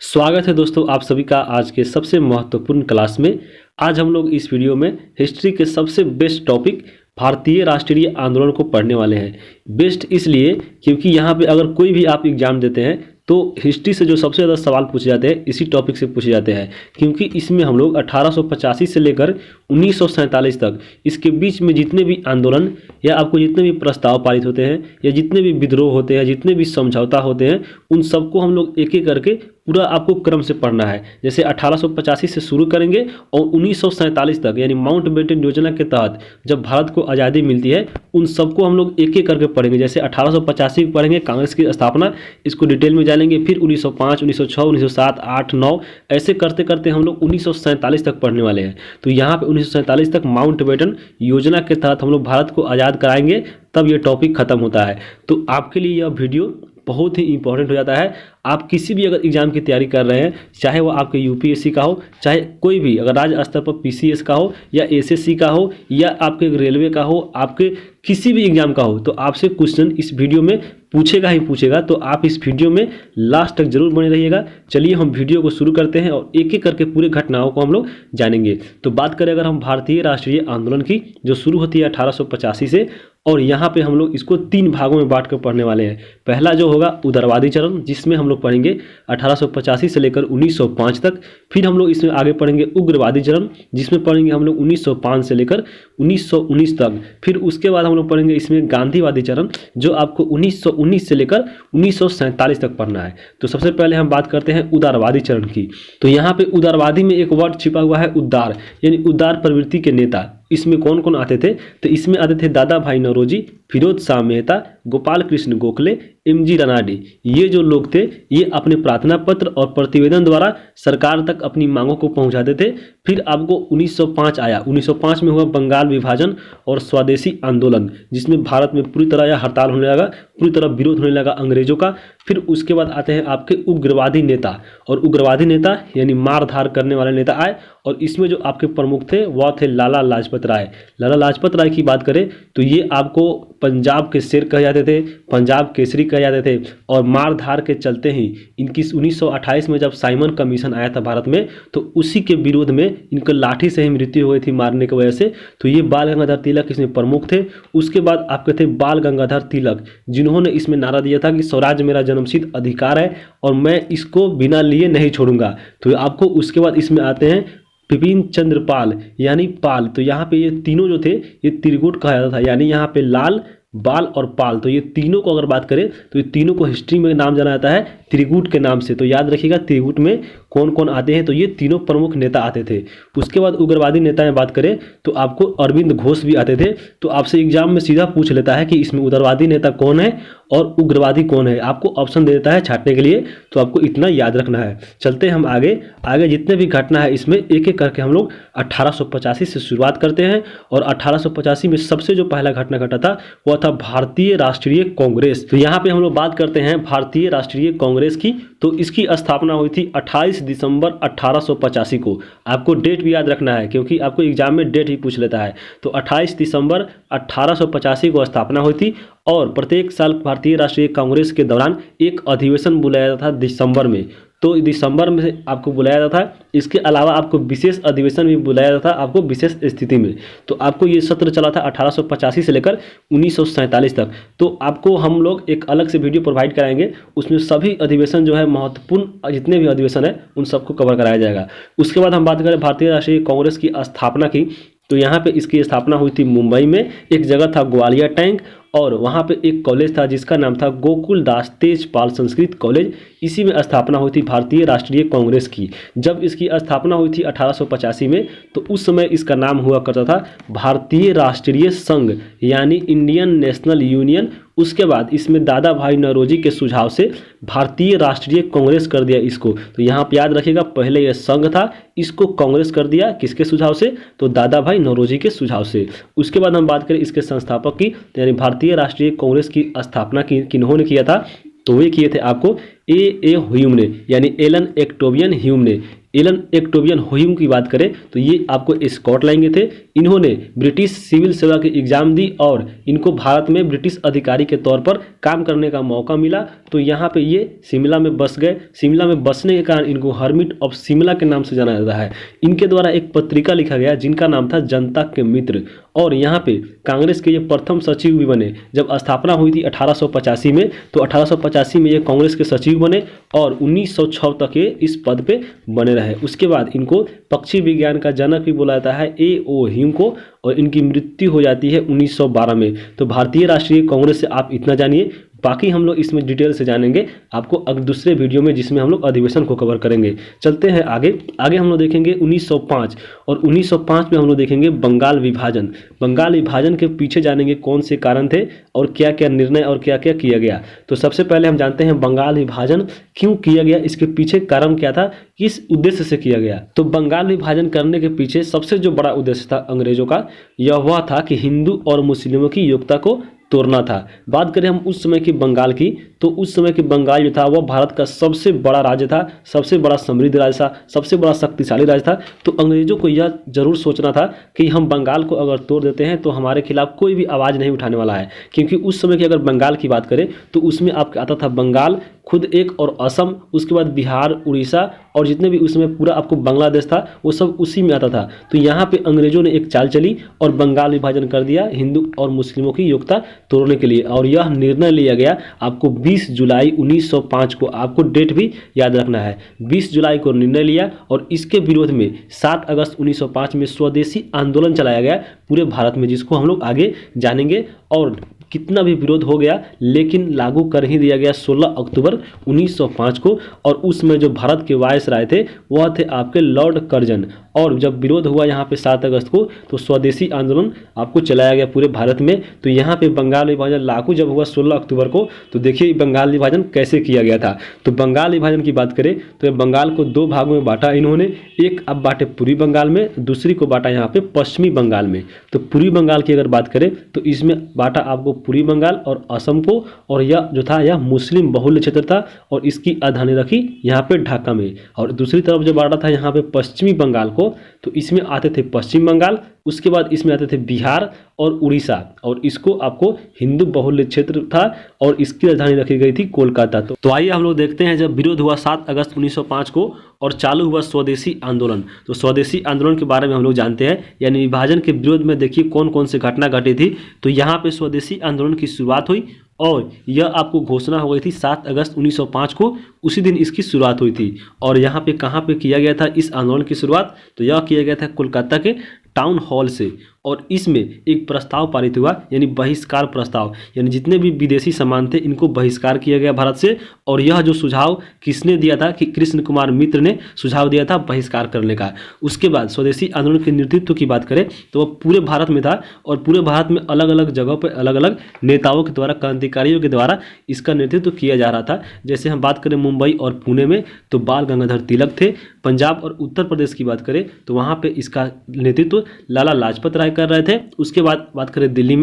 स्वागत है दोस्तों आप सभी का आज के सबसे महत्वपूर्ण क्लास में। आज हम लोग इस वीडियो में हिस्ट्री के सबसे बेस्ट टॉपिक भारतीय राष्ट्रीय आंदोलन को पढ़ने वाले हैं। बेस्ट इसलिए क्योंकि यहाँ पे अगर कोई भी आप एग्जाम देते हैं तो हिस्ट्री से जो सबसे ज़्यादा सवाल पूछे जाते हैं इसी टॉपिक से पूछे जाते हैं, क्योंकि इसमें हम लोग 1885 से लेकर 1947 तक इसके बीच में जितने भी आंदोलन या आपको जितने भी प्रस्ताव पारित होते हैं या जितने भी विद्रोह होते हैं, जितने भी समझौता होते हैं, उन सबको हम लोग एक एक करके पूरा आपको क्रम से पढ़ना है। जैसे 1885 से शुरू करेंगे और 1947 तक यानी माउंटबेटन योजना के तहत जब भारत को आज़ादी मिलती है उन सबको हम लोग एक एक करके पढ़ेंगे। जैसे 1885 पढ़ेंगे कांग्रेस की स्थापना, इसको डिटेल में जानेंगे। फिर 1905, 1906, 1907, 8, 9 ऐसे करते करते हम लोग 1947 तक पढ़ने वाले हैं। तो यहाँ पे 1947 तक माउंटबेटन योजना के तहत हम लोग भारत को आज़ाद कराएंगे, तब ये टॉपिक खत्म होता है। तो आपके लिए यह वीडियो बहुत ही इंपॉर्टेंट हो जाता है। आप किसी भी अगर एग्जाम की तैयारी कर रहे हैं, चाहे वो आपके यूपीएससी का हो, चाहे कोई भी अगर राज्य स्तर पर पीसीएस का हो या एसएससी का हो या आपके रेलवे का हो, आपके किसी भी एग्जाम का हो, तो आपसे क्वेश्चन इस वीडियो में पूछेगा ही पूछेगा। तो आप इस वीडियो में लास्ट तक जरूर बने रहिएगा। चलिए हम वीडियो को शुरू करते हैं और एक एक करके पूरे घटनाओं को हम लोग जानेंगे। तो बात करें अगर हम भारतीय राष्ट्रीय आंदोलन की, जो शुरू होती है 1885 से, और यहाँ पे हम लोग इसको 3 भागों में बांट कर पढ़ने वाले हैं। पहला जो होगा उदारवादी चरण, जिसमें हम लोग पढ़ेंगे 1885 से लेकर 1905 तक। फिर हम लोग इसमें आगे पढ़ेंगे उग्रवादी चरण, जिसमें पढ़ेंगे हम लोग 1905 से लेकर 1919 तक। फिर उसके बाद हम लोग पढ़ेंगे इसमें गांधीवादी चरण, जो आपको 1919 से लेकर 1947 तक पढ़ना है। तो सबसे पहले हम बात करते हैं उदारवादी चरण की। तो यहाँ पे उदारवादी में एक वर्ड छिपा हुआ है उदार, यानी उदार प्रवृत्ति के नेता। इसमें कौन कौन आते थे? तो इसमें आते थे दादा भाई नौरोजी, फिरोज शाह मेहता, गोपाल कृष्ण गोखले, एमजी रानाडे। ये जो लोग थे ये अपने प्रार्थना पत्र और प्रतिवेदन द्वारा सरकार तक अपनी मांगों को पहुंचाते थे। फिर आपको 1905 आया। 1905 में हुआ बंगाल विभाजन और स्वदेशी आंदोलन, जिसमें भारत में पूरी तरह यह हड़ताल होने लगा, पूरी तरह विरोध होने लगा अंग्रेजों का। फिर उसके बाद आते हैं आपके उग्रवादी नेता, और उग्रवादी नेता यानी मार धार करने वाले नेता आए, और इसमें जो आपके प्रमुख थे वह थे लाला लाजपत राय। लाला लाजपत राय की बात करें तो ये आपको पंजाब के शेर कहे जाते थे, पंजाब केसरी कहे जाते थे, और मार धार के चलते ही इनकी 1928 में जब साइमन कमीशन आया था भारत में, तो उसी के विरोध में इनको लाठी से ही मृत्यु हो गई थी मारने की वजह से। तो ये बाल गंगाधर तिलक इसमें प्रमुख थे। उसके बाद आपके थे बाल गंगाधर तिलक, जिन्होंने इसमें नारा दिया था कि स्वराज मेरा जन्मसिद्ध अधिकार है और मैं इसको बिना लिए नहीं छोड़ूंगा। तो आपको उसके बाद इसमें आते हैं विपिन चंद्र पाल यानी पाल। तो यहाँ पे ये तीनों जो थे ये त्रिगुट कहा जाता था, यानी यहाँ पे लाल, बाल और पाल। तो ये तीनों को अगर बात करें तो ये तीनों को हिस्ट्री में नाम जाना जाता है त्रिगुट के नाम से। तो याद रखिएगा त्रिगुट में कौन कौन आते हैं। तो ये तीनों प्रमुख नेता आते थे। उसके बाद उग्रवादी नेता में बात करें तो आपको अरविंद घोष भी आते थे। तो आपसे एग्जाम में सीधा पूछ लेता है कि इसमें उग्रवादी नेता कौन है और उग्रवादी कौन है, आपको ऑप्शन दे देता है छांटने के लिए। तो आपको इतना याद रखना है। चलते हैं हम आगे आगे जितने भी घटना है इसमें एक एक करके हम लोग 1885 से शुरुआत करते हैं। और 1885 में सबसे जो पहला घटना घटा था वह था भारतीय राष्ट्रीय कांग्रेस। तो यहाँ पे हम लोग बात करते हैं भारतीय राष्ट्रीय कांग्रेस की। तो इसकी स्थापना हुई थी 28 दिसंबर 1885 को। आपको डेट भी याद रखना है क्योंकि आपको एग्जाम में डेट ही पूछ लेता है। तो 28 दिसंबर 1885 को स्थापना हुई थी, और प्रत्येक साल भारतीय राष्ट्रीय कांग्रेस के दौरान एक अधिवेशन बुलाया जाता था दिसंबर में। तो दिसंबर में आपको बुलाया जाता था। इसके अलावा आपको विशेष अधिवेशन भी बुलाया जाता था आपको विशेष स्थिति में। तो आपको ये सत्र चला था 1885 से लेकर 1947 तक। तो आपको हम लोग एक अलग से वीडियो प्रोवाइड कराएंगे, उसमें सभी अधिवेशन जो है महत्वपूर्ण जितने भी अधिवेशन है उन सबको कवर कराया जाएगा। उसके बाद हम बात करें भारतीय राष्ट्रीय कांग्रेस की स्थापना की। तो यहाँ पे इसकी स्थापना हुई थी मुंबई में। एक जगह था ग्वालियर टैंक, और वहाँ पे एक कॉलेज था जिसका नाम था गोकुल दास तेजपाल संस्कृत कॉलेज। इसी में स्थापना हुई थी भारतीय राष्ट्रीय कांग्रेस की। जब इसकी स्थापना हुई थी 1885 में, तो उस समय इसका नाम हुआ करता था भारतीय राष्ट्रीय संघ यानी इंडियन नेशनल यूनियन। उसके बाद इसमें दादा भाई नौरोजी के सुझाव से भारतीय राष्ट्रीय कांग्रेस कर दिया इसको। तो यहाँ पे याद रखिएगा पहले यह संघ था, इसको कांग्रेस कर दिया किसके सुझाव से? तो दादा भाई नौरोजी के सुझाव से। उसके बाद हम बात करें इसके संस्थापक की, यानी भारतीय राष्ट्रीय कांग्रेस की स्थापना की किन्होंने किया था? तो वे किए थे आपको ए ह्यूम ने, यानी एलन एक्टोबियन ह्यूम ने। एलन एक्टोबियन ह्यूम की बात करें तो ये आपको स्कॉटलैंड के थे। इन्होंने ब्रिटिश सिविल सेवा की एग्जाम दी और इनको भारत में ब्रिटिश अधिकारी के तौर पर काम करने का मौका मिला। तो यहाँ पे ये शिमला में बस गए। शिमला में बसने के कारण इनको हर्मिट ऑफ शिमला के नाम से जाना जाता है। इनके द्वारा एक पत्रिका लिखा गया जिनका नाम था जनता के मित्र, और यहाँ पे कांग्रेस के ये प्रथम सचिव भी बने। जब स्थापना हुई थी 1885 में, तो 1885 में ये कांग्रेस के सचिव बने और 1906 तक ये इस पद पे बने रहे। उसके बाद इनको पक्षी विज्ञान का जनक भी बोला जाता है, ए.ओ. ह्यूम को, और इनकी मृत्यु हो जाती है 1912 में। तो भारतीय राष्ट्रीय कांग्रेस से आप इतना जानिए, बाकी हम लोग इसमें डिटेल से जानेंगे आपको अगर दूसरे वीडियो में, जिसमें हम लोग अधिवेशन को कवर करेंगे। चलते हैं आगे। आगे हम लोग देखेंगे 1905, और 1905 में हम लोग देखेंगे बंगाल विभाजन। बंगाल विभाजन के पीछे जानेंगे कौन से कारण थे और क्या क्या निर्णय और क्या क्या किया गया। तो सबसे पहले हम जानते हैं बंगाल विभाजन क्यों किया गया, इसके पीछे कारण क्या था, किस उद्देश्य से किया गया। तो बंगाल विभाजन करने के पीछे सबसे जो बड़ा उद्देश्य था अंग्रेजों का, यह वह था कि हिंदू और मुस्लिमों की योग्यता को तोड़ना था। बात करें हम उस समय की बंगाल की, तो उस समय की बंगाल जो था वह भारत का सबसे बड़ा राज्य था, सबसे बड़ा समृद्ध राज्य था, सबसे बड़ा शक्तिशाली राज्य था। तो अंग्रेजों को यह जरूर सोचना था कि हम बंगाल को अगर तोड़ देते हैं तो हमारे खिलाफ कोई भी आवाज़ नहीं उठाने वाला है। क्योंकि उस समय की अगर बंगाल की बात करें तो उसमें आपका आता था बंगाल खुद एक, और असम, उसके बाद बिहार, उड़ीसा, और जितने भी उसमें पूरा आपको बांग्लादेश था वो सब उसी में आता था। तो यहाँ पे अंग्रेजों ने एक चाल चली और बंगाल विभाजन कर दिया हिंदू और मुस्लिमों की योग्यता तोड़ने के लिए। और यह निर्णय लिया गया आपको 20 जुलाई 1905 को, आपको डेट भी याद रखना है, 20 जुलाई को निर्णय लिया। और इसके विरोध में 7 अगस्त 1905 में स्वदेशी आंदोलन चलाया गया पूरे भारत में, जिसको हम लोग आगे जानेंगे। और कितना भी विरोध हो गया लेकिन लागू कर ही दिया गया 16 अक्टूबर 1905 को। और उसमें जो भारत के वायसराय थे वह थे आपके लॉर्ड कर्जन। और जब विरोध हुआ यहाँ पे 7 अगस्त को, तो स्वदेशी आंदोलन आपको चलाया गया पूरे भारत में। तो यहाँ पे बंगाल विभाजन लागू जब हुआ 16 अक्टूबर को, तो देखिए बंगाल विभाजन कैसे किया गया था। तो बंगाल विभाजन की बात करें तो बंगाल को 2 भागों में बांटा इन्होंने। एक अब बांटे पूर्वी बंगाल में, दूसरी को बांटा यहाँ पे पश्चिमी बंगाल में। तो पूर्वी बंगाल की अगर बात करें तो इसमें बांटा आपको पूर्वी बंगाल और असम को, और यह जो था यह मुस्लिम बहुल्य क्षेत्र था और इसकी राजधानी रखी यहाँ पे ढाका में। और दूसरी तरफ जो बांटा था यहाँ पे पश्चिमी बंगाल को, तो इसमें आते थे पश्चिम बंगाल, उसके बाद इसमें आते थे बिहार और उड़ीसा, और इसको आपको हिंदू बहुल्य क्षेत्र था और इसकी राजधानी रखी गई थी कोलकाता। तो आइए हम लोग देखते हैं जब विरोध हुआ 7 अगस्त 1905 को और चालू हुआ स्वदेशी आंदोलन। तो स्वदेशी आंदोलन के बारे में हम लोग जानते हैं, यानी विभाजन के विरोध में देखिए कौन कौन से घटना घटी थी। तो यहाँ पे स्वदेशी आंदोलन की शुरुआत हुई और यह आपको घोषणा हो गई थी 7 अगस्त 1905 को, उसी दिन इसकी शुरुआत हुई थी। और यहाँ पे कहाँ पे किया गया था इस आंदोलन की शुरुआत, तो यह किया गया था कोलकाता के टाउन हॉल से। और इसमें एक प्रस्ताव पारित हुआ, यानी बहिष्कार प्रस्ताव, यानी जितने भी विदेशी सामान थे इनको बहिष्कार किया गया भारत से। और यह जो सुझाव किसने दिया था, कि कृष्ण कुमार मित्र ने सुझाव दिया था बहिष्कार करने का। उसके बाद स्वदेशी आंदोलन के नेतृत्व की बात करें तो वह पूरे भारत में था, और पूरे भारत में अलग अलग जगहों पर अलग अलग नेताओं के द्वारा, क्रांतिकारियों के द्वारा इसका नेतृत्व किया जा रहा था। जैसे हम बात करें मुंबई और पुणे में तो बाल गंगाधर तिलक थे। पंजाब और उत्तर प्रदेश की बात करें तो वहाँ पे इसका नेतृत्व लाला लाजपत राय कर रहे थे। उसके बाद बात करें दिल्ली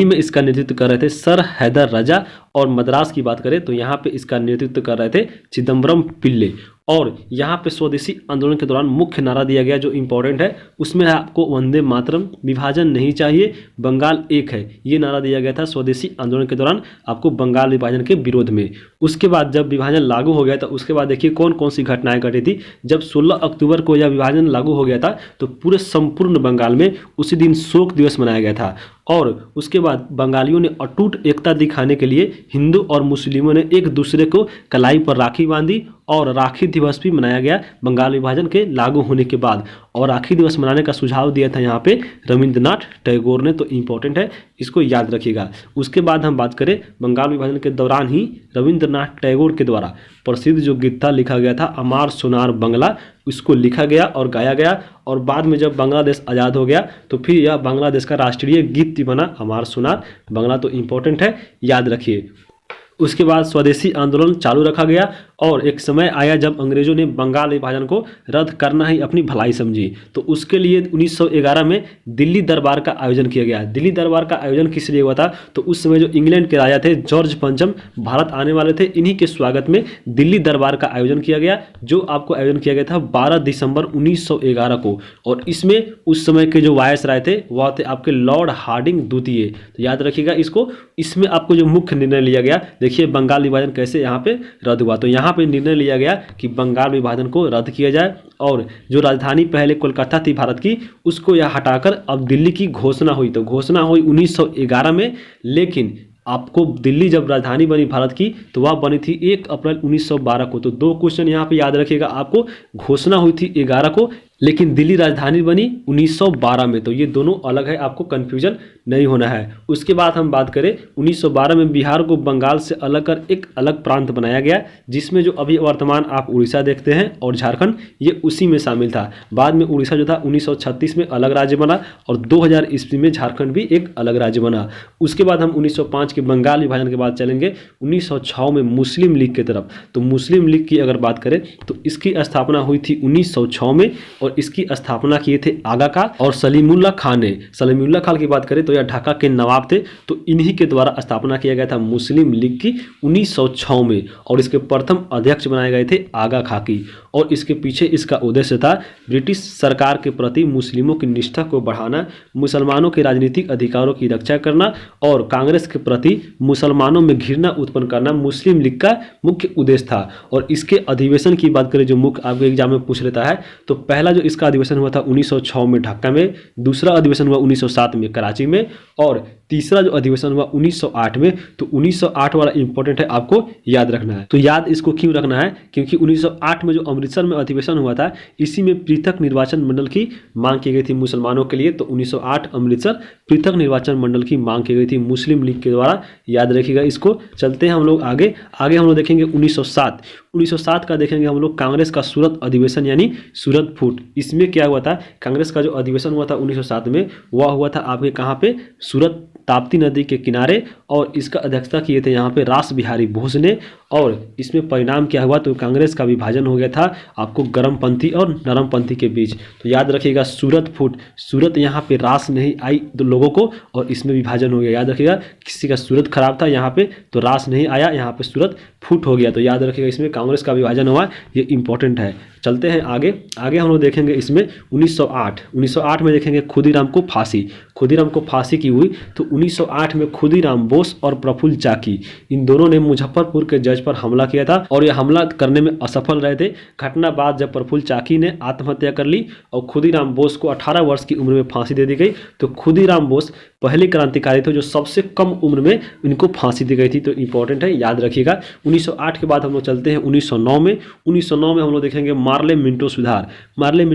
में इसका नेतृत्व कर रहे थे सर हैदर राजा। और मद्रास की बात करें तो यहाँ पे इसका नेतृत्व कर रहे थे चिदम्बरम पिल्ले। और यहाँ पे स्वदेशी आंदोलन के दौरान मुख्य नारा दिया गया जो इम्पोर्टेंट है, उसमें है आपको वंदे मातरम, विभाजन नहीं चाहिए, बंगाल एक है। ये नारा दिया गया था स्वदेशी आंदोलन के दौरान आपको बंगाल विभाजन के विरोध में। उसके बाद जब विभाजन लागू हो गया था उसके बाद देखिए कौन कौन सी घटनाएं घटी थी। जब 16 अक्टूबर को यह विभाजन लागू हो गया था तो पूरे संपूर्ण बंगाल में उसी दिन शोक दिवस मनाया गया था। और उसके बाद बंगालियों ने अटूट एकता दिखाने के लिए हिंदू और मुस्लिमों ने एक दूसरे को कलाई पर राखी बांधी, और राखी दिवस भी मनाया गया बंगाल विभाजन के लागू होने के बाद। और राखी दिवस मनाने का सुझाव दिया था यहाँ पे रविंद्रनाथ टैगोर ने, तो इम्पोर्टेंट है, इसको याद रखिएगा। उसके बाद हम बात करें बंगाल विभाजन के दौरान ही रविंद्रनाथ टैगोर के द्वारा प्रसिद्ध जो गीत था लिखा गया था अमार सोनार बंगला, इसको लिखा गया और गाया गया। और बाद में जब बांग्लादेश आज़ाद हो गया तो फिर यह बांग्लादेश का राष्ट्रीय गीत बना अमार सोनार बंगला, तो इम्पोर्टेंट है, याद रखिए। उसके बाद स्वदेशी आंदोलन चालू रखा गया और एक समय आया जब अंग्रेजों ने बंगाल विभाजन को रद्द करना ही अपनी भलाई समझी, तो उसके लिए 1911 में दिल्ली दरबार का आयोजन किया गया। दिल्ली दरबार का आयोजन किस लिए हुआ था, तो उस समय जो इंग्लैंड के राजा थे जॉर्ज पंचम भारत आने वाले थे, इन्हीं के स्वागत में दिल्ली दरबार का आयोजन किया गया, जो आपको आयोजन किया गया था 12 दिसंबर 1911 को। और इसमें उस समय के जो वायसराय थे वह थे आपके लॉर्ड हार्डिंग द्वितीय। तो याद रखिएगा इसको। इसमें आपको जो मुख्य निर्णय लिया गया, देखिए बंगाल विभाजन कैसे यहाँ पे रद्द हुआ, तो यहाँ पे निर्णय लिया गया कि बंगाल विभाजन को रद्द किया जाए और जो राजधानी पहले कोलकाता थी भारत की, उसको यह हटाकर अब दिल्ली की घोषणा हुई। तो घोषणा हुई 1911 में, लेकिन आपको दिल्ली जब राजधानी बनी भारत की तो वह बनी थी 1 अप्रैल 1912 को। तो 2 क्वेश्चन यहाँ पे याद रखिएगा आपको। घोषणा हुई थी 11 को, लेकिन दिल्ली राजधानी बनी 1912 में। तो ये दोनों अलग है, आपको कन्फ्यूजन नहीं होना है। उसके बाद हम बात करें 1912 में बिहार को बंगाल से अलग कर एक अलग प्रांत बनाया गया, जिसमें जो अभी वर्तमान आप उड़ीसा देखते हैं और झारखंड, ये उसी में शामिल था। बाद में उड़ीसा जो था 1936 में अलग राज्य बना और 2000 ईस्वी में झारखंड भी एक अलग राज्य बना। उसके बाद हम 1905 के बंगाल विभाजन के बाद चलेंगे 1906 में मुस्लिम लीग की तरफ। तो मुस्लिम लीग की अगर बात करें तो इसकी स्थापना हुई थी 1906 में और इसकी स्थापना किए थे आगा खां और सलीमुल्लाह खान ने। सलीमुल्लाह खान की बात करें तो यह ढाका के नवाब थे, तो इन्हीं के द्वारा स्थापना किया गया था मुस्लिम लीग की 1906 में और इसके प्रथम अध्यक्ष बनाए गए थे आगा खां की। और इसके पीछे इसका उद्देश्य था ब्रिटिश सरकार के प्रति मुस्लिमों की निष्ठा को बढ़ाना, मुसलमानों के राजनीतिक अधिकारों की रक्षा करना और कांग्रेस के प्रति मुसलमानों में घृणा उत्पन्न करना मुस्लिम लीग का मुख्य उद्देश्य था। और इसके अधिवेशन की बात करें जो मुख्य आपके एग्जाम में पूछ लेता है, तो पहला जो इसका अधिवेशन हुआ था 1906 में ढाका में, दूसरा अधिवेशन हुआ 1907 में कराची में और तीसरा जो अधिवेशन हुआ 1908 में। तो 1908 वाला इंपॉर्टेंट है, आपको याद रखना है। तो याद इसको क्यों रखना है, क्योंकि 1908 में जो अमृतसर में अधिवेशन हुआ था, इसी में पृथक निर्वाचन मंडल की मांग की गई थी मुसलमानों के लिए। तो 1908 अमृतसर पृथक निर्वाचन मंडल की मांग की गई थी मुस्लिम लीग के द्वारा, याद रखिएगा इसको। चलते हैं हम लोग आगे हम लोग देखेंगे 1907 का देखेंगे हम लोग कांग्रेस का सूरत अधिवेशन यानी सूरत फूट। इसमें क्या हुआ था, कांग्रेस का जो अधिवेशन हुआ था 1907 में, वह हुआ था आपके कहाँ पे, सूरत ताप्ती नदी के किनारे और इसका अध्यक्षता किए थे यहाँ पे रास बिहारी बोस ने। और इसमें परिणाम क्या हुआ, तो कांग्रेस का विभाजन हो गया था आपको गर्मपंथी और नरमपंथी के बीच। तो याद रखिएगा सूरत फूट, सूरत यहाँ पे रास नहीं आई तो लोगों को और इसमें विभाजन हो गया। याद रखिएगा किसी का सूरत खराब था यहाँ पे तो रास नहीं आया, यहाँ पे सूरत फूट हो गया। तो याद रखिएगा इसमें कांग्रेस का विभाजन हुआ, ये इंपॉर्टेंट है। चलते हैं आगे हम लोग देखेंगे इसमें 1908 में देखेंगे खुदीराम को फांसी की हुई। तो 1908 में खुदीराम बोस और प्रफुल्ल चाकी इन दोनों ने मुजफ्फरपुर के जज पर हमला किया था और यह हमला करने में असफल रहे थे। घटना बाद जब प्रफुल्ल चाकी ने आत्महत्या कर ली और खुदीराम बोस को 18 वर्ष की उम्र में फांसी दे दी गई। तो खुदीराम बोस पहले क्रांतिकारी थे जो सबसे कम उम्र में इनको फांसी दी गई थी। तो इंपॉर्टेंट है, याद रखिएगा। 1908 के बाद हम लोग चलते हैं 1909 में। 1909 में हम लोग देखेंगे मार्ले मिंटो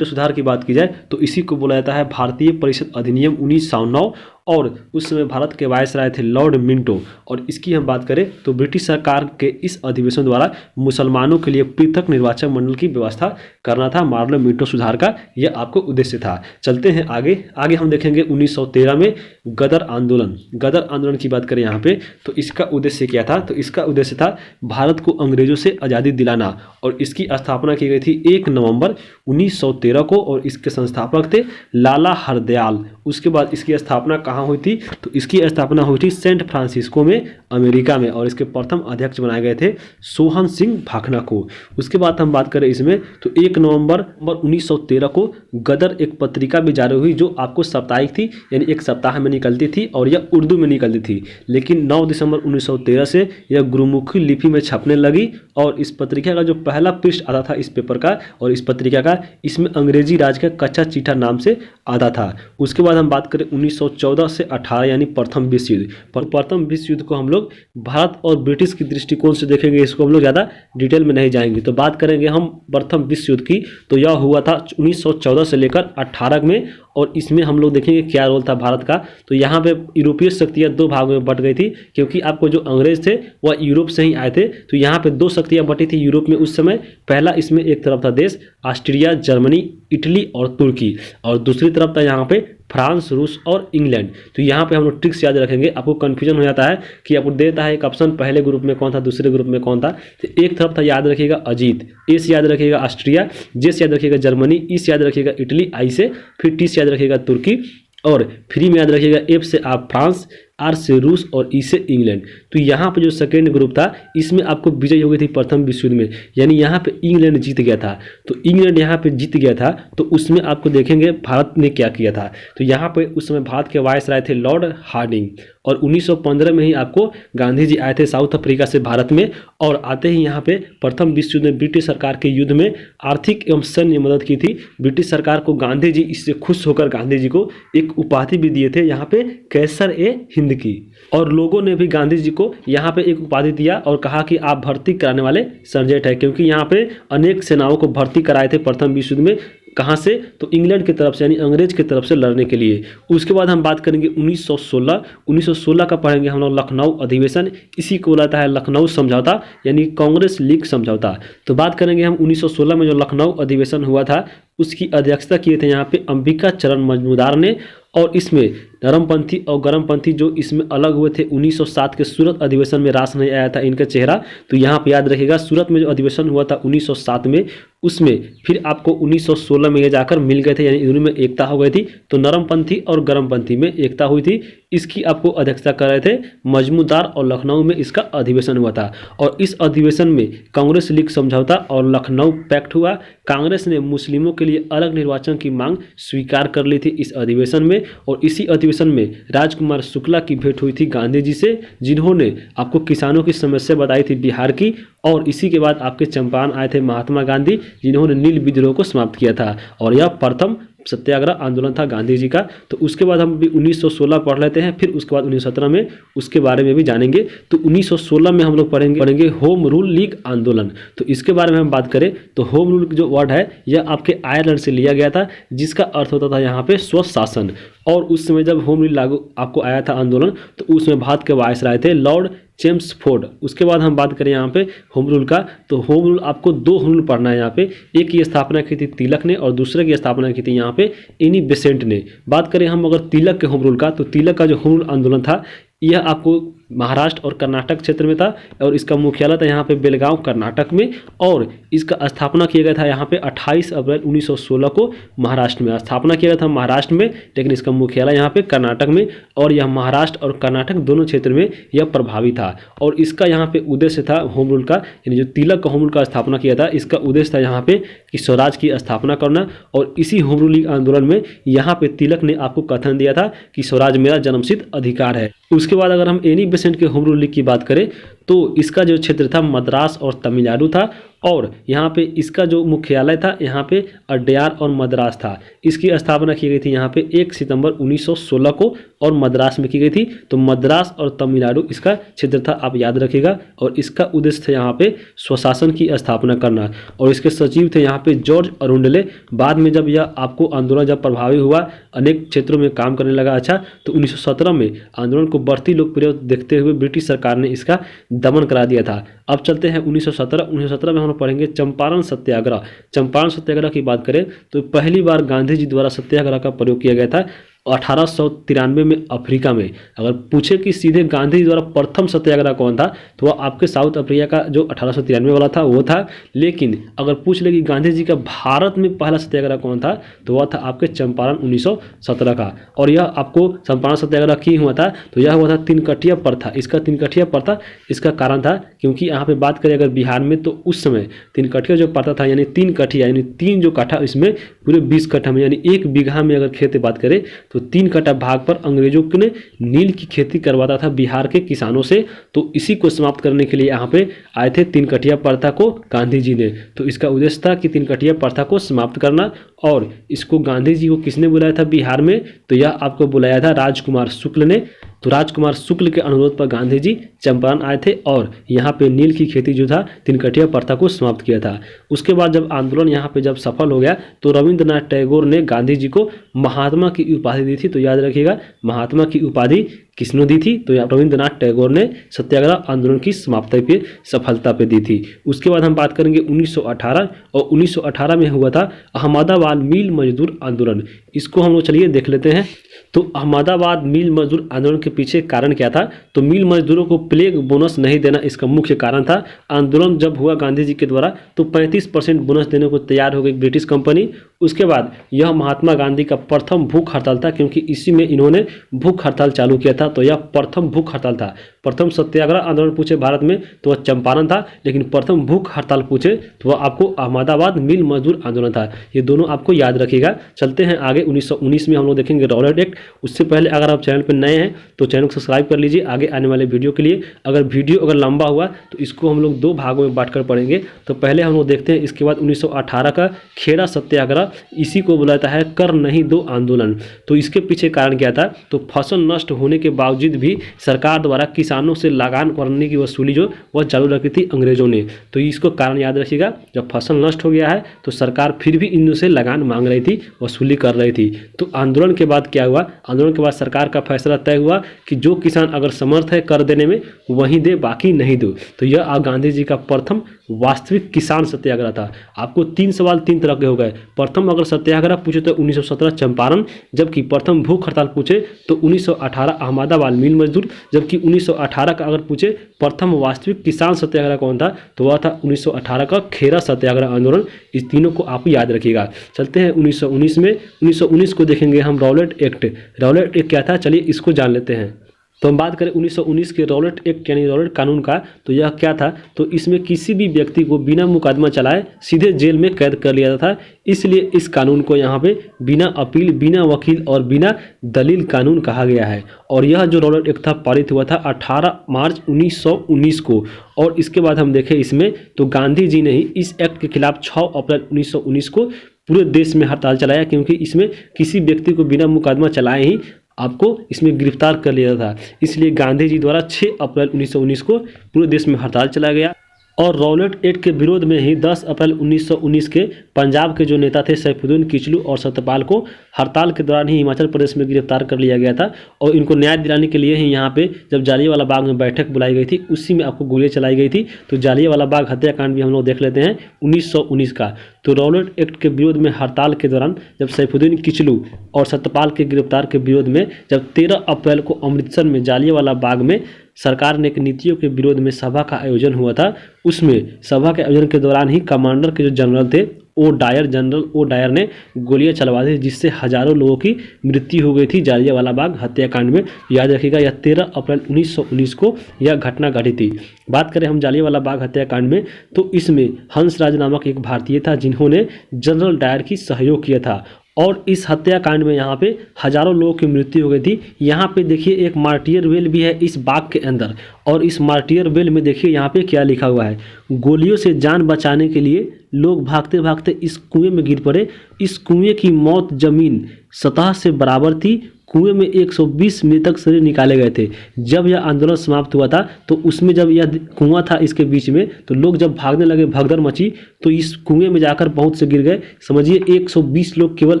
सुधार की बात की जाए तो इसी को बोला जाता है भारतीय परिषद अधिनियम 1909 और उस समय भारत के वायसराय थे लॉर्ड मिंटो। और इसकी हम बात करें तो ब्रिटिश सरकार के इस अधिवेशन द्वारा मुसलमानों के लिए पृथक निर्वाचन मंडल की व्यवस्था करना था। मार्ले मिंटो सुधार का यह आपको उद्देश्य था। चलते हैं आगे हम देखेंगे 1913 में गदर आंदोलन की बात करें यहाँ पे तो इसका उद्देश्य क्या था, तो इसका उद्देश्य था भारत को अंग्रेजों से आज़ादी दिलाना और इसकी स्थापना की गई थी 1 नवंबर 1913 को और इसके संस्थापक थे लाला हरदयाल। उसके बाद इसकी स्थापना कहाँ हुई थी, तो इसकी स्थापना हुई थी सैन फ्रांसिस्को में अमेरिका में और इसके प्रथम अध्यक्ष बनाए गए थे सोहन सिंह भाखना को। उसके बाद हम बात करें इसमें तो 1 नवंबर 1913 को गदर एक पत्रिका भी जारी हुई जो आपको साप्ताहिक थी, यानी एक सप्ताह में निकलती थी और यह उर्दू में निकलती थी। लेकिन 9 दिसंबर 1913 से यह गुरुमुखी लिपि में छपने लगी और इस पत्रिका का जो पहला पृष्ठ आता था इस पेपर का और इस पत्रिका का, इसमें अंग्रेजी राज का कच्चा चीठा नाम से आता था। उसके बाद हम बात करें 1914 से 18 यानी प्रथम विश्व युद्ध। प्रथम विश्व युद्ध को हम लोग भारत और ब्रिटिश की दृष्टिकोण से देखेंगे, इसको हम लोग ज़्यादा डिटेल में नहीं जाएंगे। तो बात करेंगे हम प्रथम विश्व युद्ध की, तो यह हुआ था 1914 से लेकर 18 में और इसमें हम लोग देखेंगे क्या रोल था भारत का। तो यहाँ पे यूरोपीय शक्तियाँ 2 भागों में बट गई थी क्योंकि आपको जो अंग्रेज थे वह यूरोप से ही आए थे। तो यहाँ पे 2 शक्तियाँ बटी थी यूरोप में उस समय। पहला इसमें एक तरफ था देश ऑस्ट्रिया, जर्मनी, इटली और तुर्की और दूसरी तरफ था यहाँ पे फ्रांस, रूस और इंग्लैंड। तो यहाँ पे हम लोग ट्रिक्स याद रखेंगे, आपको कन्फ्यूजन हो जाता है कि आपको देता है एक ऑप्शन, पहले ग्रुप में कौन था, दूसरे ग्रुप में कौन था। तो एक तरफ था याद रखिएगा अजीत, ए से याद रखिएगा ऑस्ट्रिया, जे से याद रखिएगा जर्मनी, ई से याद रखिएगा इटली, आई से, फिर टी से याद रखिएगा तुर्की, और फ्री में याद रखिएगा एफ से आप फ्रांस, आर से रूस और ई से इंग्लैंड। तो यहाँ पे जो सेकेंड ग्रुप था इसमें आपको विजय हो गई थी प्रथम विश्व युद्ध में, यानी यहाँ पे इंग्लैंड जीत गया था। तो इंग्लैंड यहाँ पे जीत गया था, तो उसमें आपको देखेंगे भारत ने क्या किया था। तो यहाँ पे उस समय भारत के वायसराय थे लॉर्ड हार्डिंग, और 1915 में ही आपको गांधी जी आए थे साउथ अफ्रीका से भारत में, और आते ही यहाँ पे प्रथम विश्व युद्ध में ब्रिटिश सरकार के युद्ध में आर्थिक एवं सैन्य मदद की थी ब्रिटिश सरकार को। गांधी जी इससे खुश होकर गांधी जी को एक उपाधि भी दिए थे यहाँ पे कैसर ए हिंद की, और लोगों ने भी गांधी जी को यहाँ पे एक उपाधि दिया और कहा कि आप भर्ती कराने वाले सर्जेंट है, क्योंकि यहाँ पे अनेक सेनाओं को भर्ती कराए थे प्रथम विश्व युद्ध में। कहाँ से? तो इंग्लैंड की तरफ से, यानी अंग्रेज की तरफ से लड़ने के लिए। उसके बाद हम बात करेंगे 1916 का पढ़ेंगे हम लोग लखनऊ अधिवेशन, इसी को बोलाता है लखनऊ समझौता, यानी कांग्रेस लीग समझौता। तो बात करेंगे हम 1916 में जो लखनऊ अधिवेशन हुआ था उसकी अध्यक्षता किए थे यहाँ पे अंबिका चरण मजूमदार ने, और इसमें नरमपंथी और गरमपंथी जो इसमें अलग हुए थे। 1907 के सूरत अधिवेशन में रास नहीं आया था इनका चेहरा, तो यहाँ पे याद रखिएगा सूरत में जो अधिवेशन हुआ था 1907 में, उसमें फिर आपको 1916 में ये जाकर मिल गए थे, यानी दोनों में एकता हो गई थी। तो नरमपंथी और गरमपंथी में एकता हुई थी, इसकी आपको अध्यक्षता कर रहे थे मजमूदार, और लखनऊ में इसका अधिवेशन हुआ था। और इस अधिवेशन में कांग्रेस लीग समझौता और लखनऊ पैक्ट हुआ। कांग्रेस ने मुस्लिमों के लिए अलग निर्वाचन की मांग स्वीकार कर ली थी इस अधिवेशन में, और इसी अधिवेशन में राजकुमार शुक्ला की भेंट हुई थी गांधी जी से, जिन्होंने आपको किसानों की समस्या बताई थी बिहार की। और इसी के बाद आपके चंपारण आए थे महात्मा गांधी, जिन्होंने नील विद्रोह को समाप्त किया था, और यह प्रथम सत्याग्रह आंदोलन था गांधी जी का। तो उसके बाद हम भी 1916 पढ़ लेते हैं, फिर उसके बाद 1917 में उसके बारे में भी जानेंगे। तो 1916 में हम लोग पढ़ेंगे होम रूल लीग आंदोलन। तो इसके बारे में हम बात करें तो होम रूल जो वर्ड है यह आपके आयरलैंड से लिया गया था, जिसका अर्थ होता था यहाँ पे स्वशासन। और उस समय जब होम रूल लागू आपको आया था आंदोलन, तो उसमें भारत के वायसराय थे लॉर्ड चेम्सफोर्ड। उसके बाद हम बात करें यहाँ पे होम रूल का, तो होम रूल आपको दो होम रूल पढ़ना है यहाँ पे। एक की स्थापना की थी तिलक ने, और दूसरे की स्थापना की थी यहाँ पे एनी बेसेंट ने। बात करें हम अगर तिलक के होम रूल का, तो तिलक का जो होम रूल आंदोलन था यह आपको महाराष्ट्र और कर्नाटक क्षेत्र में था, और इसका मुख्यालय था यहाँ पे बेलगांव कर्नाटक में, और इसका स्थापना किया गया था यहाँ पे 28 अप्रैल 1916 को महाराष्ट्र में स्थापना किया गया था महाराष्ट्र में, लेकिन इसका मुख्यालय यहाँ पे कर्नाटक में, और यह महाराष्ट्र और कर्नाटक दोनों क्षेत्र में यह प्रभावी था। और इसका यहाँ पे उद्देश्य था होम रूल का, यानी जो तिलक का होम रूल का स्थापना किया था, इसका उद्देश्य था यहाँ पे कि स्वराज की स्थापना करना। और इसी होम रूल लीग आंदोलन में यहाँ पे तिलक ने आपको कथन दिया था कि स्वराज मेरा जन्मसिद्ध अधिकार है। उसके बाद अगर हम एनी बेसेंट के होम रूल लीग की बात करें, तो इसका जो क्षेत्र था मद्रास और तमिलनाडु था, और यहाँ पे इसका जो मुख्यालय था यहाँ पे अड्यार और मद्रास था। इसकी स्थापना की गई थी यहाँ पे 1 सितंबर 1916 को, और मद्रास में की गई थी। तो मद्रास और तमिलनाडु इसका क्षेत्र था, आप याद रखिएगा। और इसका उद्देश्य था यहाँ पे स्वशासन की स्थापना करना, और इसके सचिव थे यहाँ पे जॉर्ज अरुंडले। बाद में जब यह आपको आंदोलन जब प्रभावी हुआ, अनेक क्षेत्रों में काम करने लगा, अच्छा, तो 1917 में आंदोलन को बढ़ती लोकप्रियता देखते हुए ब्रिटिश सरकार ने इसका दमन करा दिया था। अब चलते हैं 1917 में हम पढ़ेंगे चंपारण सत्याग्रह। चंपारण सत्याग्रह की बात करें तो पहली बार गांधी जी द्वारा सत्याग्रह का प्रयोग किया गया था 1893 में अफ्रीका में। अगर पूछे कि सीधे गांधी जी द्वारा प्रथम सत्याग्रह कौन था, तो वह आपके साउथ अफ्रीका का जो 1893 वाला था वो था। लेकिन अगर पूछ ले कि गांधी जी का भारत में पहला सत्याग्रह कौन था, तो वह था आपके चंपारण 1917 का। और यह आपको चंपारण सत्याग्रह क्यों हुआ था, तो यह हुआ था तीनकठिया प्रथा। इसका तीनकठिया प्रथा इसका कारण था क्योंकि यहाँ पे बात करें अगर बिहार में, तो उस समय तीनकठिया जो प्रथा था, यानी 3 कठिया, यानी 3 जो काठा, इसमें पूरे 20 कट्ठा में, यानी 1 बीघा में अगर खेती बात करें तो 3 कट्ठा भाग पर अंग्रेजों ने नील की खेती करवाता था बिहार के किसानों से। तो इसी को समाप्त करने के लिए यहाँ पे आए थे तीनकठिया प्रथा को गांधी जी ने। तो इसका उद्देश्य था कि तीनकठिया प्रथा को समाप्त करना। और इसको गांधी जी को किसने बुलाया था बिहार में, तो यह आपको बुलाया था राजकुमार शुक्ल ने। तो राजकुमार शुक्ल के अनुरोध पर गांधी जी चंपारण आए थे और यहाँ पे नील की खेती जो था तिनकटिया प्रथा को समाप्त किया था। उसके बाद जब आंदोलन यहाँ पे जब सफल हो गया तो रविंद्रनाथ टैगोर ने गांधी जी को महात्मा की उपाधि दी थी। तो याद रखिएगा, महात्मा की उपाधि किसने दी थी? तो रविंद्रनाथ टैगोर ने सत्याग्रह आंदोलन की समाप्ति पे सफलता पे दी थी। उसके बाद हम बात करेंगे 1918 और 1918 में हुआ था अहमदाबाद मिल मजदूर आंदोलन। इसको हम लोग चलिए देख लेते हैं। तो अहमदाबाद मिल मजदूर आंदोलन के पीछे कारण क्या था? तो मिल मजदूरों को प्लेग बोनस नहीं देना इसका मुख्य कारण था। आंदोलन जब हुआ गांधी जी के द्वारा तो 35% बोनस देने को तैयार हो गई ब्रिटिश कंपनी। उसके बाद यह महात्मा गांधी का प्रथम भूख हड़ताल था, क्योंकि इसी में इन्होंने भूख हड़ताल चालू किया था। तो यह प्रथम भूख हड़ताल था। प्रथम सत्याग्रह आंदोलन पूछे भारत में तो वह चंपारण था, लेकिन प्रथम भूख हड़ताल पूछे तो वह आपको अहमदाबाद मिल मजदूर आंदोलन था। ये दोनों आपको याद रखिएगा। चलते हैं आगे 1919 में हम लोग देखेंगे रॉलेट एक्ट। उससे पहले अगर आप चैनल पर नए हैं तो चैनल को सब्सक्राइब कर लीजिए आगे आने वाले वीडियो के लिए। अगर वीडियो लंबा हुआ तो इसको हम लोग 2 भागों में बांटकर पढ़ेंगे। तो पहले हम लोग देखते हैं, इसके बाद 1918 का खेड़ा सत्याग्रह, इसी को बुलाता है कर नहीं दो आंदोलन। तो इसके पीछे कारण क्या था? तो फसल नष्ट होने के बावजूद भी सरकार द्वारा किसानों से लगान करने की वसूली जो वह चालू रखी थी अंग्रेजों ने। तो इसको कारण याद रखिएगा, जब फसल नष्ट हो गया है तो सरकार फिर भी इन से लगान मांग रही थी, वसूली कर रही थी। तो आंदोलन के बाद क्या हुआ? आंदोलन के बाद सरकार का फैसला तय हुआ कि जो किसान अगर समर्थ है कर देने में वहीं दे, बाकी नहीं दो। तो यह गांधी जी का प्रथम वास्तविक किसान सत्याग्रह था। आपको 3 सवाल 3 तरह के हो गए। प्रथम अगर सत्याग्रह पूछे तो 1917 चंपारण, जबकि प्रथम भूख हड़ताल पूछे तो 1918 अहमदाबाद मिल मजदूर, जबकि 1918 का अगर पूछे प्रथम वास्तविक किसान सत्याग्रह कौन था तो वह था 1918 का खेड़ा सत्याग्रह आंदोलन। इस तीनों को आप याद रखिएगा। चलते हैं 1919 में। 1919 को देखेंगे हम रॉलेट एक्ट। रॉलेट एक्ट क्या था, चलिए इसको जान लेते हैं। तो हम बात करें 1919 के रॉलेट एक्ट यानी रॉलेट कानून का, तो यह क्या था? तो इसमें किसी भी व्यक्ति को बिना मुकदमा चलाए सीधे जेल में कैद कर लिया था। इसलिए इस कानून को यहाँ पे बिना अपील, बिना वकील और बिना दलील कानून कहा गया है। और यह जो रॉलेट एक्ट था पारित हुआ था 18 मार्च 1919 को। और इसके बाद हम देखें इसमें तो गांधी जी ने ही इस एक्ट के खिलाफ 6 अप्रैल 1919 को पूरे देश में हड़ताल चलाया, क्योंकि इसमें किसी व्यक्ति को बिना मुकदमा चलाए ही आपको इसमें गिरफ्तार कर लिया था। इसलिए गांधी जी द्वारा 6 अप्रैल 1919 को पूरे देश में हड़ताल चलाया गया। और रॉलेट एक्ट के विरोध में ही 10 अप्रैल 1919 के पंजाब के जो नेता थे सैफुद्दीन किचलू और सत्यपाल को हड़ताल के दौरान ही हिमाचल प्रदेश में गिरफ्तार कर लिया गया था। और इनको न्याय दिलाने के लिए ही यहाँ पे जब जालियांवाला बाग में बैठक बुलाई गई थी, उसी में आपको गोलियां चलाई गई थी। तो जालियांवाला बाग हत्याकांड भी हम लोग देख लेते हैं 1919 का। तो रॉलेट एक्ट के विरोध में हड़ताल के दौरान जब सैफुद्दीन किचलू और सत्यपाल के गिरफ्तार के विरोध में जब 13 अप्रैल को अमृतसर में जालियांवाला बाग में सरकार ने एक नीतियों के विरोध में सभा का आयोजन हुआ था। उसमें सभा के आयोजन के दौरान ही कमांडर के जो जनरल थे जनरल ओ डायर ने गोलियां चलवा दी, जिससे हजारों लोगों की मृत्यु हो गई थी जालियांवाला बाग हत्याकांड में। याद रखिएगा, यह 13 अप्रैल 1919 को यह घटना घटी थी। बात करें हम जालियांवाला बाग हत्याकांड में, तो इसमें हंसराज नामक एक भारतीय था जिन्होंने जनरल डायर की सहयोग किया था। और इस हत्याकांड में यहाँ पे हजारों लोगों की मृत्यु हो गई थी। यहाँ पे देखिए एक मार्टियर वेल भी है इस बाग के अंदर, और इस मार्टियर वेल में देखिए यहाँ पे क्या लिखा हुआ है, गोलियों से जान बचाने के लिए लोग भागते भागते इस कुएं में गिर पड़े। इस कुएं की मौत जमीन सतह से बराबर थी। कुएं में 120 मृतक शरीर निकाले गए थे। जब यह आंदोलन समाप्त हुआ था तो उसमें जब यह कुआं था इसके बीच में, तो लोग जब भागने लगे, भगदड़ मची, तो इस कुएं में जाकर बहुत से गिर गए। समझिए 120 लोग केवल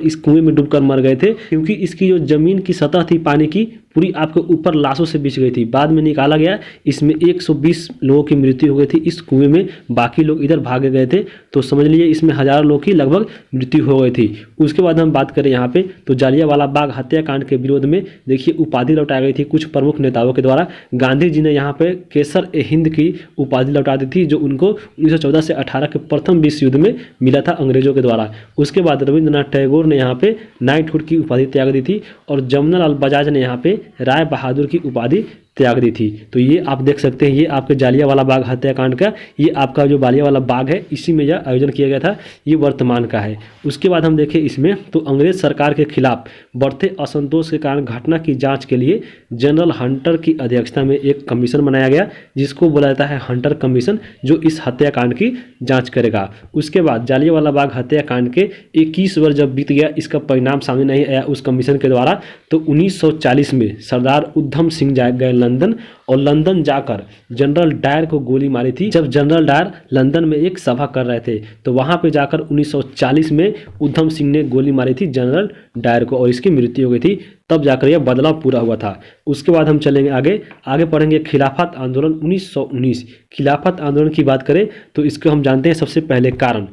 इस कुएं में डूबकर मर गए थे, क्योंकि इसकी जो जमीन की सतह थी पानी की पूरी आपके ऊपर लाशों से बिछ गई थी। बाद में निकाला गया, इसमें 120 लोगों की मृत्यु हो गई थी इस कुएं में, बाकी लोग इधर भागे गए थे। तो समझ लीजिए इसमें हजारों लोग की लगभग मृत्यु हो गई थी। उसके बाद हम बात करें यहाँ पे तो जालियांवाला बाग हत्याकांड के विरोध में देखिए उपाधि लौटाई गई थी कुछ प्रमुख नेताओं के द्वारा। गांधी जी ने यहाँ पे केसर ए हिंद की उपाधि लौटा दी थी, जो उनको 1914 से 18 के प्रथम विश्व युद्ध में मिला था अंग्रेजों के द्वारा। उसके बाद रविंद्रनाथ टैगोर ने यहाँ पे नाइटहुड की उपाधि त्याग दी थी, और जमनालाल बजाज ने यहाँ पे राय बहादुर की उपाधि त्याग दी थी। तो ये आप देख सकते हैं, ये आपके जालियांवाला बाग हत्याकांड का, ये आपका जो जालियांवाला बाग है इसी में यह आयोजन किया गया था, ये वर्तमान का है। उसके बाद हम देखें इसमें तो अंग्रेज सरकार के खिलाफ बढ़ते असंतोष के कारण घटना की जांच के लिए जनरल हंटर की अध्यक्षता में एक कमीशन बनाया गया, जिसको बोला जाता है हंटर कमीशन, जो इस हत्याकांड की जाँच करेगा। उसके बाद जालियांवाला बाग हत्याकांड के 21 वर्ष जब बीत गया, इसका परिणाम सामने नहीं आया उस कमीशन के द्वारा, तो 1940 में सरदार उधम सिंह लंदन और लंदन जाकर जनरल डायर को गोली मारी थी। जब जनरल डायर लंदन में एक सभा कर रहे थे तो वहां पे जाकर 1940 में उधम सिंह ने गोली मारी थी जनरल डायर को और इसकी मृत्यु हो गई थी। तब जाकर यह बदलाव पूरा हुआ था। उसके बाद हम चलेंगे आगे पढ़ेंगे खिलाफत आंदोलन 1919। खिलाफत आंदोलन की बात करें तो इसको हम जानते हैं सबसे पहले कारण।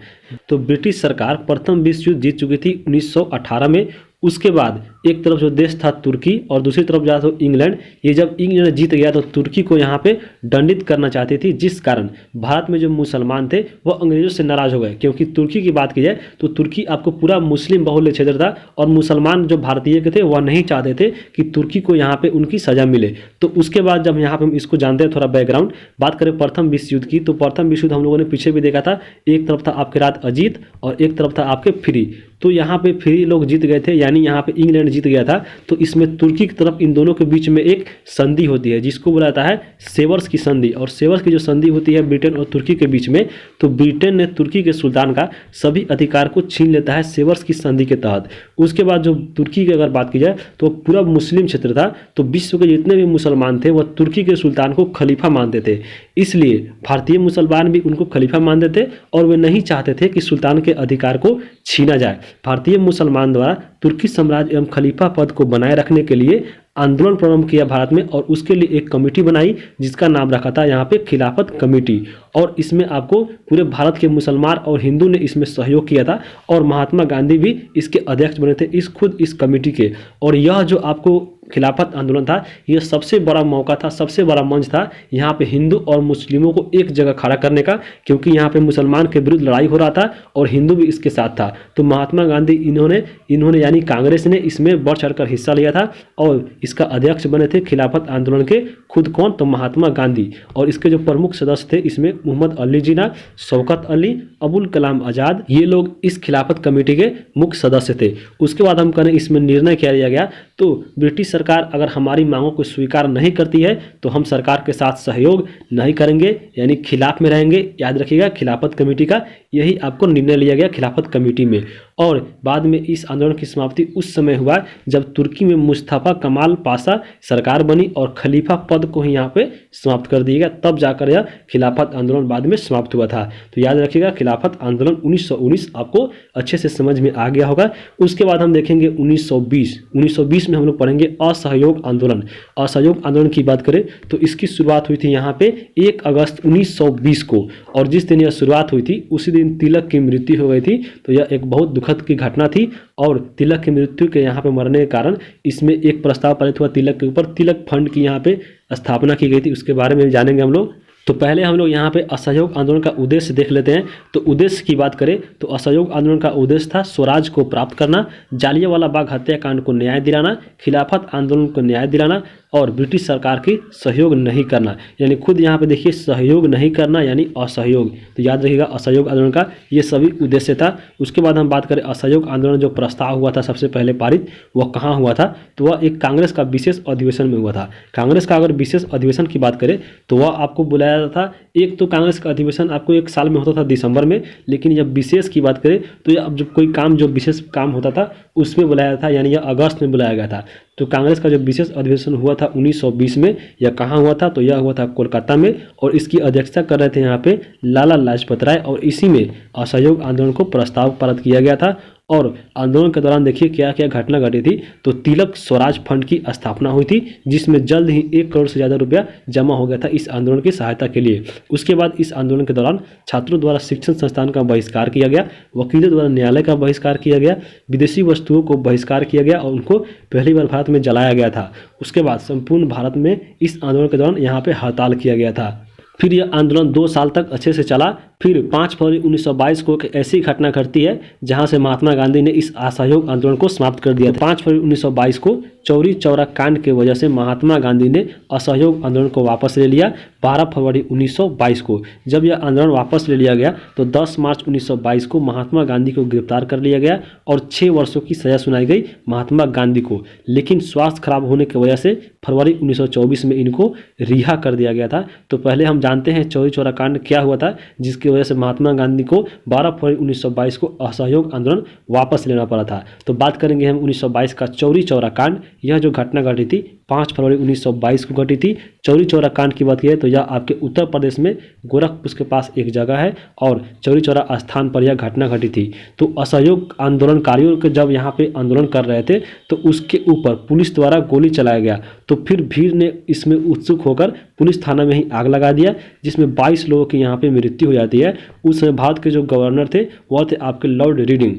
तो ब्रिटिश सरकार प्रथम विश्व युद्ध जीत चुकी थी 1918 में। उसके बाद एक तरफ जो देश था तुर्की और दूसरी तरफ जा तो इंग्लैंड। ये जब इंग्लैंड जीत गया तो तुर्की को यहाँ पे दंडित करना चाहती थी, जिस कारण भारत में जो मुसलमान थे वो अंग्रेजों से नाराज हो गए। क्योंकि तुर्की की बात की जाए तो तुर्की आपको पूरा मुस्लिम बहुल्य क्षेत्र था और मुसलमान जो भारतीय के थे वह नहीं चाहते थे कि तुर्की को यहाँ पे उनकी सजा मिले। तो उसके बाद जब यहाँ पे हम इसको जानते हैं थोड़ा बैकग्राउंड बात करें प्रथम विश्व युद्ध की, तो प्रथम विश्व युद्ध हम लोगों ने पीछे भी देखा था। एक तरफ था आपके राज अजीत और एक तरफ था आपके फ्री। तो यहाँ पे फ्री लोग जीत गए थे, यानी यहाँ पे इंग्लैंड जीत गया था। तो इसमें तुर्की की तरफ इन दोनों के बीच में एक संधि होती है जिसको बोला जाता है सेवर्स की संधि। और सेवर्स की जो संधि होती है ब्रिटेन और तुर्की के बीच में, तो ब्रिटेन ने तुर्की के सुल्तान का सभी अधिकार को छीन लेता है सेवर्स की संधि के तहत। उसके बाद जो तुर्की की अगर बात की जाए तो पूरा मुस्लिम क्षेत्र था। तो विश्व के जितने भी मुसलमान थे वह तुर्की के सुल्तान को खलीफा मानते थे, इसलिए भारतीय मुसलमान भी उनको खलीफा मानते थे और वे नहीं चाहते थे कि सुल्तान के अधिकार को छीना जाए। भारतीय मुसलमान द्वारा तुर्की साम्राज्य एवं खलीफा पद को बनाए रखने के लिए आंदोलन प्रारंभ किया भारत में और उसके लिए एक कमेटी बनाई जिसका नाम रखा था यहाँ पे खिलाफत कमेटी। और इसमें आपको पूरे भारत के मुसलमान और हिंदू ने इसमें सहयोग किया था और महात्मा गांधी भी इसके अध्यक्ष बने थे खुद इस कमेटी के। और यह जो आपको खिलाफत आंदोलन था यह सबसे बड़ा मौका था, सबसे बड़ा मंच था यहाँ पे हिंदू और मुस्लिमों को एक जगह खड़ा करने का, क्योंकि यहाँ पे मुसलमान के विरुद्ध लड़ाई हो रहा था और हिंदू भी इसके साथ था। तो महात्मा गांधी इन्होंने यानी कांग्रेस ने इसमें बढ़ चढ़कर हिस्सा लिया था और इसका अध्यक्ष बने थे खिलाफत आंदोलन के खुद कौन, तो महात्मा गांधी। और इसके जो प्रमुख सदस्य थे इसमें मोहम्मद अली जिन्ना, शौकत अली, अबुल कलाम आज़ाद, ये लोग इस खिलाफत कमेटी के मुख्य सदस्य थे। उसके बाद हम करें इसमें निर्णय क्या लिया गया, तो ब्रिटिश सरकार अगर हमारी मांगों को स्वीकार नहीं करती है तो हम सरकार के साथ सहयोग नहीं करेंगे, यानी खिलाफ में रहेंगे। याद रखिएगा खिलाफत कमेटी का यही आपको निर्णय लिया गया खिलाफत कमेटी में। और बाद में इस आंदोलन की समाप्ति उस समय हुआ जब तुर्की में मुस्तफा कमाल पाशा सरकार बनी और खलीफा पद को ही यहाँ पे समाप्त कर दिया गया। तब जाकर यह खिलाफत आंदोलन बाद में समाप्त हुआ था। तो याद रखिएगा खिलाफत आंदोलन 1919 आपको अच्छे से समझ में आ गया होगा। उसके बाद हम देखेंगे 1920 में हम लोग पढ़ेंगे असहयोग आंदोलन। असहयोग आंदोलन की बात करें तो इसकी शुरुआत हुई थी यहाँ पे 1 अगस्त 1920 को, और जिस दिन यह शुरुआत हुई थी उसी दिन तिलक की मृत्यु हो गई थी। तो यह एक बहुत दुखद की घटना थी और तिलक की मृत्यु के यहाँ पे मरने के कारण इसमें एक प्रस्ताव पारित हुआ तिलक के ऊपर, तिलक फंड की यहाँ पे स्थापना की गई थी। उसके बारे में जानेंगे हम लोग। तो पहले हम लोग यहाँ पे असहयोग आंदोलन का उद्देश्य देख लेते हैं। तो उद्देश्य की बात करें तो असहयोग आंदोलन का उद्देश्य था स्वराज को प्राप्त करना, जालियांवाला बाग हत्याकांड को न्याय दिलाना, खिलाफत आंदोलन को न्याय दिलाना और ब्रिटिश सरकार की सहयोग नहीं करना। यानी खुद यहाँ पे देखिए सहयोग नहीं करना यानी असहयोग। तो याद रखिएगा असहयोग आंदोलन का ये सभी उद्देश्य था। उसके बाद हम बात करें असहयोग आंदोलन जो प्रस्ताव हुआ था सबसे पहले पारित, वह कहाँ हुआ था, तो वह एक कांग्रेस का विशेष अधिवेशन में हुआ था। कांग्रेस का अगर विशेष अधिवेशन की बात करें तो वह आपको बुलाया था। एक तो कांग्रेस का अधिवेशन आपको एक साल में होता था दिसंबर में, लेकिन जब विशेष की बात करें तो यह अब जब कोई काम जो विशेष काम होता था उसमें बुलाया था, यानी यह अगस्त में बुलाया गया था। तो कांग्रेस का जो विशेष अधिवेशन हुआ था 1920 में, यह कहाँ हुआ था, तो यह हुआ था कोलकाता में और इसकी अध्यक्षता कर रहे थे यहाँ पे लाला लाजपत राय। और इसी में असहयोग आंदोलन को प्रस्ताव पारित किया गया था। और आंदोलन के दौरान देखिए क्या क्या घटना घटी थी। तो तिलक स्वराज फंड की स्थापना हुई थी जिसमें जल्द ही 1 करोड़ से ज़्यादा रुपया जमा हो गया था इस आंदोलन की सहायता के लिए। उसके बाद इस आंदोलन के दौरान छात्रों द्वारा शिक्षण संस्थान का बहिष्कार किया गया, वकीलों द्वारा न्यायालय का बहिष्कार किया गया, विदेशी वस्तुओं को बहिष्कार किया गया और उनको पहली बार भारत में जलाया गया था। उसके बाद संपूर्ण भारत में इस आंदोलन के दौरान यहाँ पे हड़ताल किया गया था। फिर यह आंदोलन 2 साल तक अच्छे से चला। फिर 5 फरवरी 1922 को एक ऐसी घटना घटती है जहां से महात्मा गांधी ने इस असहयोग आंदोलन को समाप्त कर दिया था। 5 फरवरी 1922 को चौरी चौरा कांड की वजह से महात्मा गांधी ने असहयोग आंदोलन को वापस ले लिया। 12 फरवरी 1922 को। जब यह आंदोलन वापस ले लिया गया तो 10 मार्च 1922 को महात्मा गांधी को गिरफ्तार कर लिया गया और 6 वर्षों की सजा सुनाई गई महात्मा गांधी को। लेकिन स्वास्थ्य खराब होने की वजह से फरवरी 1924 में इनको रिहा कर दिया गया था। तो पहले हम जानते हैं चौरी चौरा कांड क्या हुआ था, जिसकी वजह से महात्मा गांधी को 12 फरवरी 1922 को असहयोग आंदोलन वापस लेना पड़ा था। तो बात करेंगे हम 1922 का चौरी चौरा कांड। यह जो घटना घटी थी 5 फरवरी 1922 को घटी थी। चौरी चौरा कांड की बात की तो यह आपके उत्तर प्रदेश में गोरखपुर के पास एक जगह है और चौरी चौरा स्थान पर यह घटना घटी थी। तो असहयोग आंदोलनकारियों के जब यहाँ पे आंदोलन कर रहे थे तो उसके ऊपर पुलिस द्वारा गोली चलाया गया। तो फिर भीड़ ने इसमें उत्सुक होकर पुलिस थाना में ही आग लगा दिया, जिसमें 22 लोगों की यहाँ पे मृत्यु हो जाती है। उस समय भारत के जो गवर्नर थे वह थे आपके लॉर्ड रीडिंग।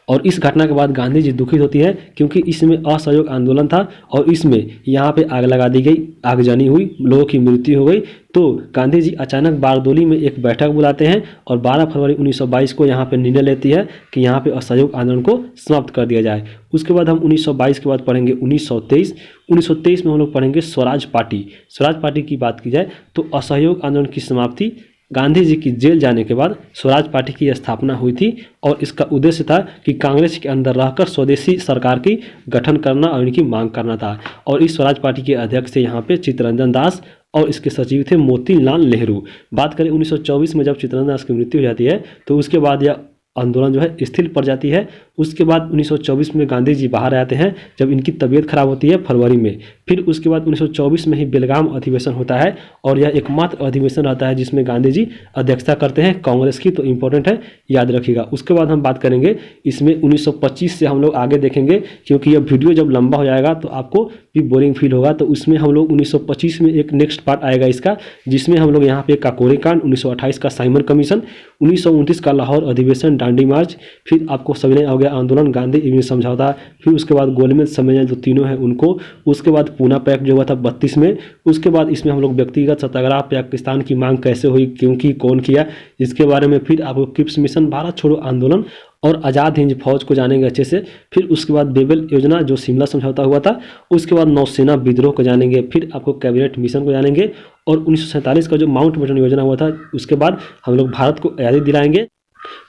और इस घटना के बाद गांधी जी दुखित होती है क्योंकि इसमें असहयोग आंदोलन था और इसमें यहाँ पे आग लगा दी गई, आगजनी हुई, लोगों की मृत्यु हो गई। तो गांधी जी अचानक बारदोली में एक बैठक बुलाते हैं और 12 फरवरी 1922 को यहाँ पे निर्णय लेती है कि यहाँ पे असहयोग आंदोलन को समाप्त कर दिया जाए। उसके बाद हम 1922 के बाद पढ़ेंगे 1923 में हम लोग पढ़ेंगे स्वराज पार्टी। स्वराज पार्टी की बात की जाए तो असहयोग आंदोलन की समाप्ति गांधी जी की जेल जाने के बाद स्वराज पार्टी की स्थापना हुई थी और इसका उद्देश्य था कि कांग्रेस के अंदर रहकर स्वदेशी सरकार की गठन करना और इनकी मांग करना था। और इस स्वराज पार्टी के अध्यक्ष थे यहाँ पे चित्तरंजन दास और इसके सचिव थे मोतीलाल नेहरू। बात करें 1924 में जब चित्तरंजन दास की मृत्यु हो जाती है तो उसके बाद यह आंदोलन जो है स्थिर पड़ जाती है। उसके बाद 1924 में गांधी जी बाहर आते हैं जब इनकी तबीयत खराब होती है फरवरी में। फिर उसके बाद 1924 में ही बेलगाम अधिवेशन होता है और यह एकमात्र अधिवेशन रहता है जिसमें गांधी जी अध्यक्षता करते हैं कांग्रेस की। तो इंपॉर्टेंट है, याद रखिएगा। उसके बाद हम बात करेंगे इसमें 1925 से हम लोग आगे देखेंगे क्योंकि यह वीडियो जब लंबा हो जाएगा तो आपको भी बोरिंग फील होगा। तो उसमें हम लोग 1925 में एक नेक्स्ट पार्ट आएगा इसका, जिसमें हम लोग यहाँ पे काकोरी कांड, 1928 का साइमन कमीशन, 1929 का लाहौर अधिवेशन, दांडी मार्च, फिर आपको सविनय अवज्ञा आंदोलन, गांधी इवनिंग समझौता, फिर उसके बाद गोलमेज सम्मेलन जो तीनों हैं उनको, उसके बाद पूना पैक्ट जो हुआ था 32 में। उसके बाद इसमें हम लोग व्यक्तिगत सत्याग्रह, पाकिस्तान की मांग कैसे हुई, क्योंकि कौन किया, इसके बारे में। फिर आपको क्रिप्स मिशन, भारत छोड़ो आंदोलन और आज़ाद हिंद फौज को जानेंगे अच्छे से। फिर उसके बाद बेबल योजना जो शिमला समझौता हुआ था, उसके बाद नौसेना विद्रोह को जानेंगे। फिर आपको कैबिनेट मिशन को जानेंगे और 1947 का जो माउंटबेटन योजना हुआ था उसके बाद हम लोग भारत को आज़ादी दिलाएंगे।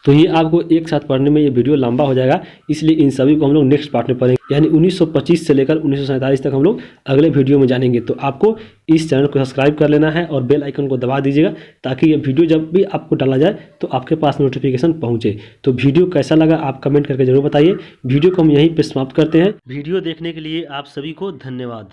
तो ये आपको एक साथ पढ़ने में ये वीडियो लंबा हो जाएगा, इसलिए इन सभी को हम लोग नेक्स्ट पार्ट में पढ़ेंगे। यानी 1925 से लेकर 1947 तक हम लोग अगले वीडियो में जानेंगे। तो आपको इस चैनल को सब्सक्राइब कर लेना है और बेल आइकन को दबा दीजिएगा ताकि ये वीडियो जब भी आपको डाला जाए तो आपके पास नोटिफिकेशन पहुंचे। तो वीडियो कैसा लगा आप कमेंट करके जरूर बताइए। वीडियो को हम यहीं पर समाप्त करते हैं। वीडियो देखने के लिए आप सभी को धन्यवाद।